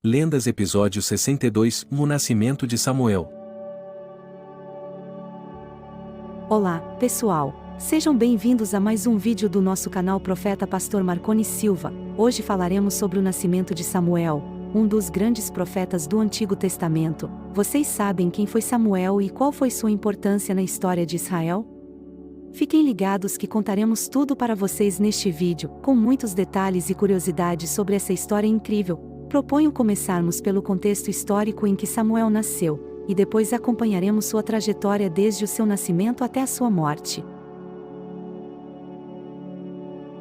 Lendas episódio 62 O nascimento de Samuel. Olá, pessoal! Sejam bem-vindos a mais um vídeo do nosso canal Profeta Pastor Marconi Silva. Hoje falaremos sobre o nascimento de Samuel, um dos grandes profetas do Antigo Testamento. Vocês sabem quem foi Samuel e qual foi sua importância na história de Israel? Fiquem ligados que contaremos tudo para vocês neste vídeo, com muitos detalhes e curiosidades sobre essa história incrível. Proponho começarmos pelo contexto histórico em que Samuel nasceu, e depois acompanharemos sua trajetória desde o seu nascimento até a sua morte.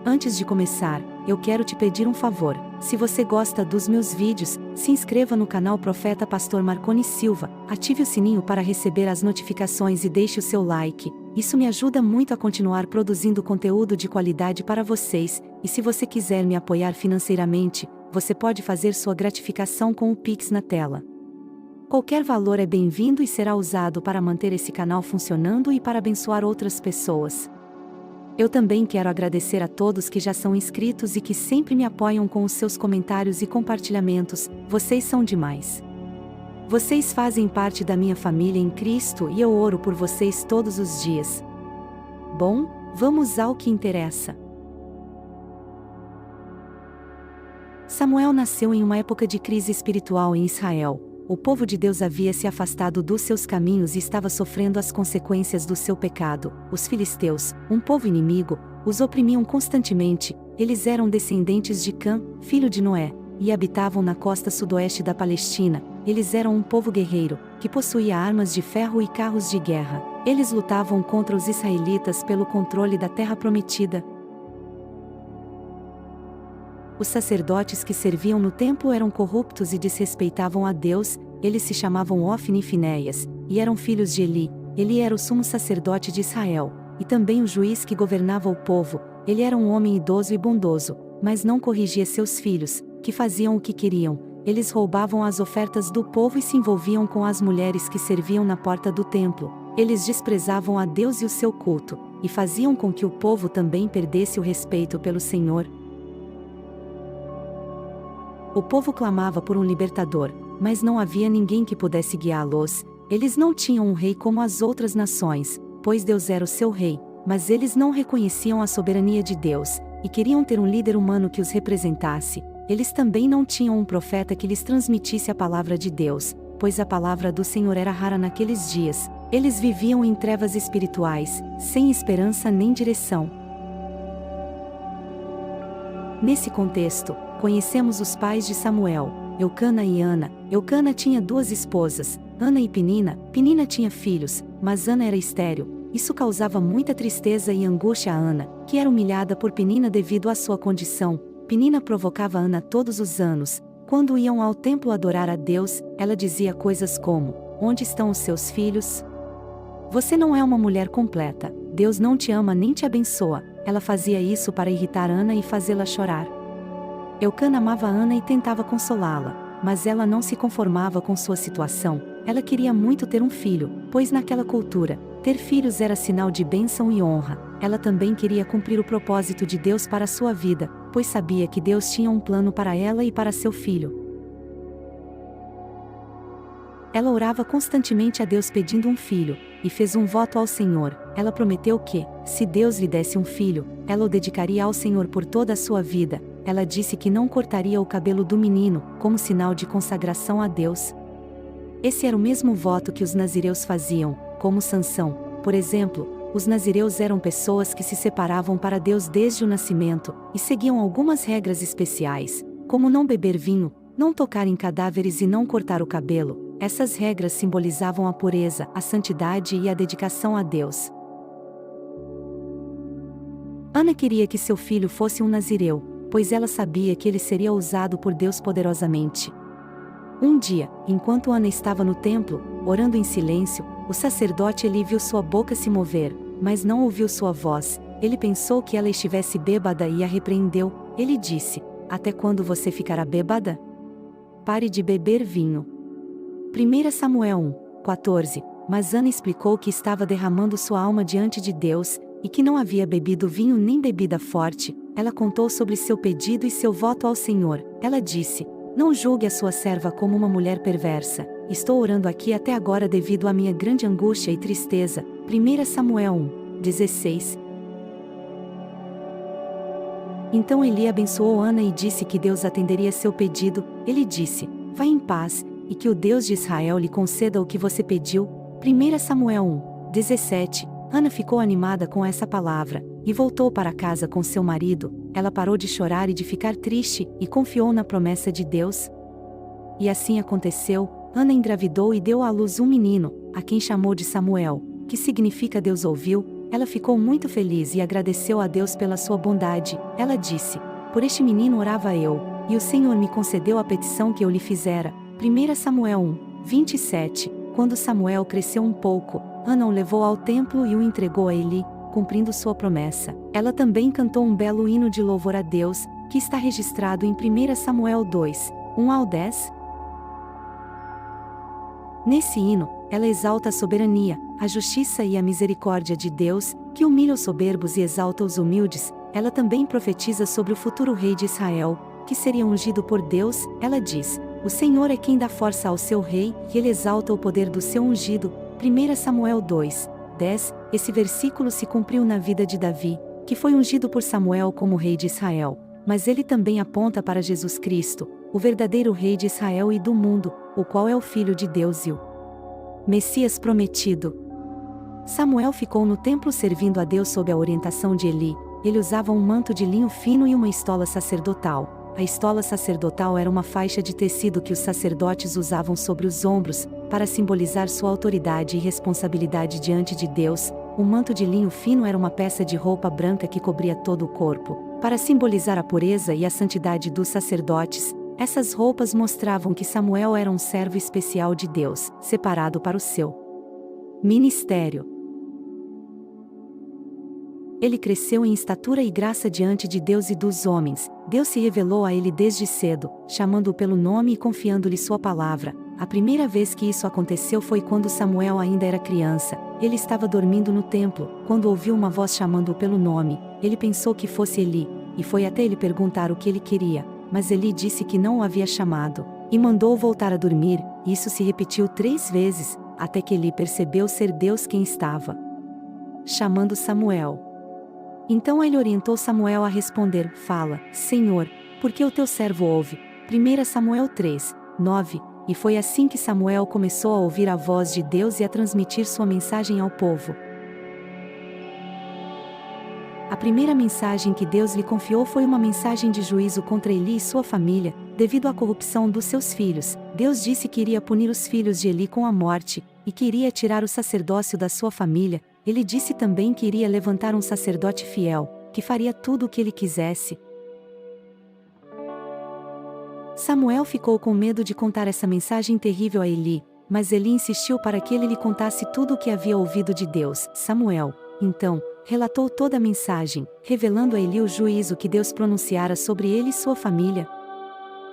Antes de começar, eu quero te pedir um favor. Se você gosta dos meus vídeos, se inscreva no canal Profeta Pastor Marconi Silva, ative o sininho para receber as notificações e deixe o seu like. Isso me ajuda muito a continuar produzindo conteúdo de qualidade para vocês, e se você quiser me apoiar financeiramente, você pode fazer sua gratificação com o Pix na tela. Qualquer valor é bem-vindo e será usado para manter esse canal funcionando e para abençoar outras pessoas. Eu também quero agradecer a todos que já são inscritos e que sempre me apoiam com os seus comentários e compartilhamentos. Vocês são demais. Vocês fazem parte da minha família em Cristo e eu oro por vocês todos os dias. Bom, vamos ao que interessa. Samuel nasceu em uma época de crise espiritual em Israel. O povo de Deus havia se afastado dos seus caminhos e estava sofrendo as consequências do seu pecado. Os filisteus, um povo inimigo, os oprimiam constantemente. Eles eram descendentes de Cã, filho de Noé, e habitavam na costa sudoeste da Palestina. Eles eram um povo guerreiro, que possuía armas de ferro e carros de guerra. Eles lutavam contra os israelitas pelo controle da terra prometida. Os sacerdotes que serviam no templo eram corruptos e desrespeitavam a Deus. Eles se chamavam Ofni e Finéias, e eram filhos de Eli. Ele era o sumo sacerdote de Israel, e também o juiz que governava o povo. Ele era um homem idoso e bondoso, mas não corrigia seus filhos, que faziam o que queriam. Eles roubavam as ofertas do povo e se envolviam com as mulheres que serviam na porta do templo. Eles desprezavam a Deus e o seu culto, e faziam com que o povo também perdesse o respeito pelo Senhor. O povo clamava por um libertador, mas não havia ninguém que pudesse guiá-los. Eles não tinham um rei como as outras nações, pois Deus era o seu rei, mas eles não reconheciam a soberania de Deus, e queriam ter um líder humano que os representasse. Eles também não tinham um profeta que lhes transmitisse a palavra de Deus, pois a palavra do Senhor era rara naqueles dias. Eles viviam em trevas espirituais, sem esperança nem direção. Nesse contexto, conhecemos os pais de Samuel, Eucana e Ana. Eucana tinha duas esposas, Ana e Penina. Penina tinha filhos, mas Ana era estéril. Isso causava muita tristeza e angústia a Ana, que era humilhada por Penina devido à sua condição. Penina provocava Ana todos os anos. Quando iam ao templo adorar a Deus, ela dizia coisas como: "Onde estão os seus filhos? Você não é uma mulher completa. Deus não te ama nem te abençoa." Ela fazia isso para irritar Ana e fazê-la chorar. Eucana amava Ana e tentava consolá-la, mas ela não se conformava com sua situação. Ela queria muito ter um filho, pois naquela cultura, ter filhos era sinal de bênção e honra. Ela também queria cumprir o propósito de Deus para sua vida, pois sabia que Deus tinha um plano para ela e para seu filho. Ela orava constantemente a Deus pedindo um filho, e fez um voto ao Senhor. Ela prometeu que, se Deus lhe desse um filho, ela o dedicaria ao Senhor por toda a sua vida. Ela disse que não cortaria o cabelo do menino, como sinal de consagração a Deus. Esse era o mesmo voto que os nazireus faziam, como Sansão. Por exemplo, os nazireus eram pessoas que se separavam para Deus desde o nascimento, e seguiam algumas regras especiais, como não beber vinho, não tocar em cadáveres e não cortar o cabelo. Essas regras simbolizavam a pureza, a santidade e a dedicação a Deus. Ana queria que seu filho fosse um nazireu, pois ela sabia que ele seria usado por Deus poderosamente. Um dia, enquanto Ana estava no templo, orando em silêncio, o sacerdote Eli viu sua boca se mover, mas não ouviu sua voz. Ele pensou que ela estivesse bêbada e a repreendeu. Ele disse: "Até quando você ficará bêbada? Pare de beber vinho." 1 Samuel 1:14. Mas Ana explicou que estava derramando sua alma diante de Deus, e que não havia bebido vinho nem bebida forte. Ela contou sobre seu pedido e seu voto ao Senhor. Ela disse: Não julgue a sua serva como uma mulher perversa. Estou orando aqui até agora devido à minha grande angústia e tristeza. 1 Samuel 1, 16. Então Eli abençoou Ana e disse que Deus atenderia seu pedido. Ele disse: vá em paz, e que o Deus de Israel lhe conceda o que você pediu. 1 Samuel 1, 17. Ana ficou animada com essa palavra, e voltou para casa com seu marido. Ela parou de chorar e de ficar triste, e confiou na promessa de Deus. E assim aconteceu. Ana engravidou e deu à luz um menino, a quem chamou de Samuel, que significa Deus ouviu. Ela ficou muito feliz e agradeceu a Deus pela sua bondade. Ela disse: por este menino orava eu, e o Senhor me concedeu a petição que eu lhe fizera. 1 Samuel 1, 27. Quando Samuel cresceu um pouco, Ana o levou ao templo e o entregou a Eli, cumprindo sua promessa. Ela também cantou um belo hino de louvor a Deus, que está registrado em 1 Samuel 2, 1 ao 10. Nesse hino, ela exalta a soberania, a justiça e a misericórdia de Deus, que humilha os soberbos e exalta os humildes. Ela também profetiza sobre o futuro rei de Israel, que seria ungido por Deus. Ela diz: o Senhor é quem dá força ao seu rei, e ele exalta o poder do seu ungido. 1 Samuel 2, 10. Esse versículo se cumpriu na vida de Davi, que foi ungido por Samuel como rei de Israel, mas ele também aponta para Jesus Cristo, o verdadeiro rei de Israel e do mundo, o qual é o Filho de Deus e o Messias prometido. Samuel ficou no templo servindo a Deus sob a orientação de Eli. Ele usava um manto de linho fino e uma estola sacerdotal. A estola sacerdotal era uma faixa de tecido que os sacerdotes usavam sobre os ombros, para simbolizar sua autoridade e responsabilidade diante de Deus. O manto de linho fino era uma peça de roupa branca que cobria todo o corpo, para simbolizar a pureza e a santidade dos sacerdotes. Essas roupas mostravam que Samuel era um servo especial de Deus, separado para o seu ministério. Ele cresceu em estatura e graça diante de Deus e dos homens. Deus se revelou a ele desde cedo, chamando-o pelo nome e confiando-lhe sua palavra. A primeira vez que isso aconteceu foi quando Samuel ainda era criança. Ele estava dormindo no templo, quando ouviu uma voz chamando-o pelo nome. Ele pensou que fosse Eli, e foi até ele perguntar o que ele queria, mas Eli disse que não o havia chamado, e mandou-o voltar a dormir. Isso se repetiu 3 vezes, até que Eli percebeu ser Deus quem estava chamando Samuel. Então ele orientou Samuel a responder: fala, Senhor, porque o teu servo ouve. 1 Samuel 3, 9. E foi assim que Samuel começou a ouvir a voz de Deus e a transmitir sua mensagem ao povo. A primeira mensagem que Deus lhe confiou foi uma mensagem de juízo contra Eli e sua família, devido à corrupção dos seus filhos. Deus disse que iria punir os filhos de Eli com a morte, e que iria tirar o sacerdócio da sua família. Ele disse também que iria levantar um sacerdote fiel, que faria tudo o que ele quisesse. Samuel ficou com medo de contar essa mensagem terrível a Eli, mas Eli insistiu para que ele lhe contasse tudo o que havia ouvido de Deus. Samuel, então, relatou toda a mensagem, revelando a Eli o juízo que Deus pronunciara sobre ele e sua família.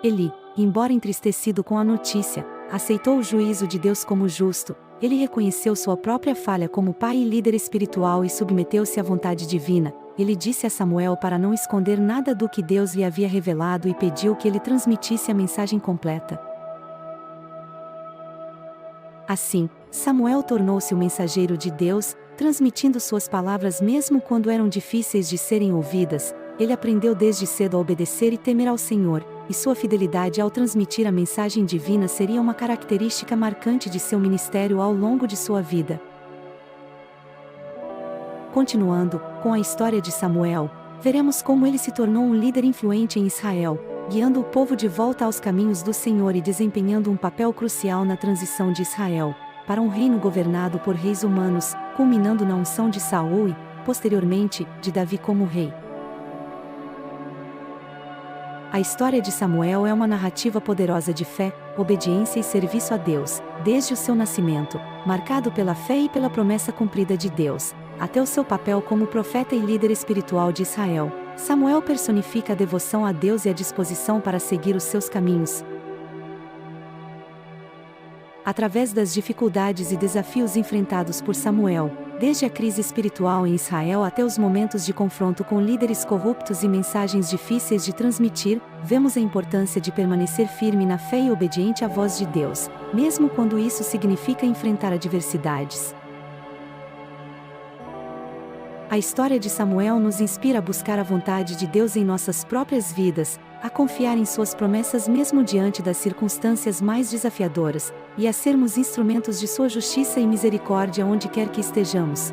Eli, embora entristecido com a notícia, aceitou o juízo de Deus como justo. Ele reconheceu sua própria falha como pai e líder espiritual e submeteu-se à vontade divina. Ele disse a Samuel para não esconder nada do que Deus lhe havia revelado e pediu que ele transmitisse a mensagem completa. Assim, Samuel tornou-se o mensageiro de Deus, transmitindo suas palavras mesmo quando eram difíceis de serem ouvidas. Ele aprendeu desde cedo a obedecer e temer ao Senhor, e sua fidelidade ao transmitir a mensagem divina seria uma característica marcante de seu ministério ao longo de sua vida. Continuando, com a história de Samuel, veremos como ele se tornou um líder influente em Israel, guiando o povo de volta aos caminhos do Senhor e desempenhando um papel crucial na transição de Israel para um reino governado por reis humanos, culminando na unção de Saul e, posteriormente, de Davi como rei. A história de Samuel é uma narrativa poderosa de fé, obediência e serviço a Deus, desde o seu nascimento, marcado pela fé e pela promessa cumprida de Deus, até o seu papel como profeta e líder espiritual de Israel. Samuel personifica a devoção a Deus e a disposição para seguir os seus caminhos. Através das dificuldades e desafios enfrentados por Samuel, desde a crise espiritual em Israel até os momentos de confronto com líderes corruptos e mensagens difíceis de transmitir, vemos a importância de permanecer firme na fé e obediente à voz de Deus, mesmo quando isso significa enfrentar adversidades. A história de Samuel nos inspira a buscar a vontade de Deus em nossas próprias vidas, a confiar em suas promessas mesmo diante das circunstâncias mais desafiadoras, e a sermos instrumentos de sua justiça e misericórdia onde quer que estejamos.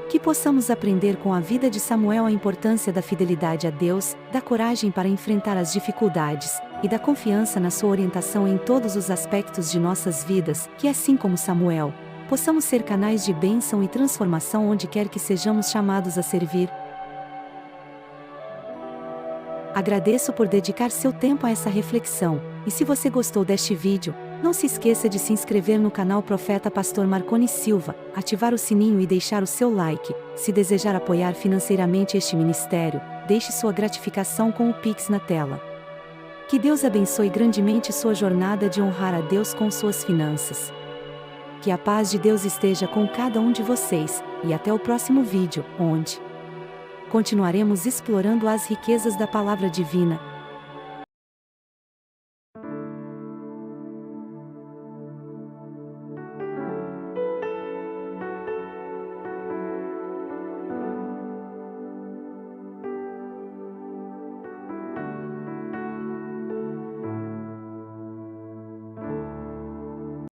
Que possamos aprender com a vida de Samuel a importância da fidelidade a Deus, da coragem para enfrentar as dificuldades, e da confiança na sua orientação em todos os aspectos de nossas vidas, que assim como Samuel, possamos ser canais de bênção e transformação onde quer que sejamos chamados a servir. Agradeço por dedicar seu tempo a essa reflexão, e se você gostou deste vídeo, não se esqueça de se inscrever no canal Profeta Pastor Marconi Silva, ativar o sininho e deixar o seu like. Se desejar apoiar financeiramente este ministério, deixe sua gratificação com o Pix na tela. Que Deus abençoe grandemente sua jornada de honrar a Deus com suas finanças. Que a paz de Deus esteja com cada um de vocês, e até o próximo vídeo, onde continuaremos explorando as riquezas da palavra divina,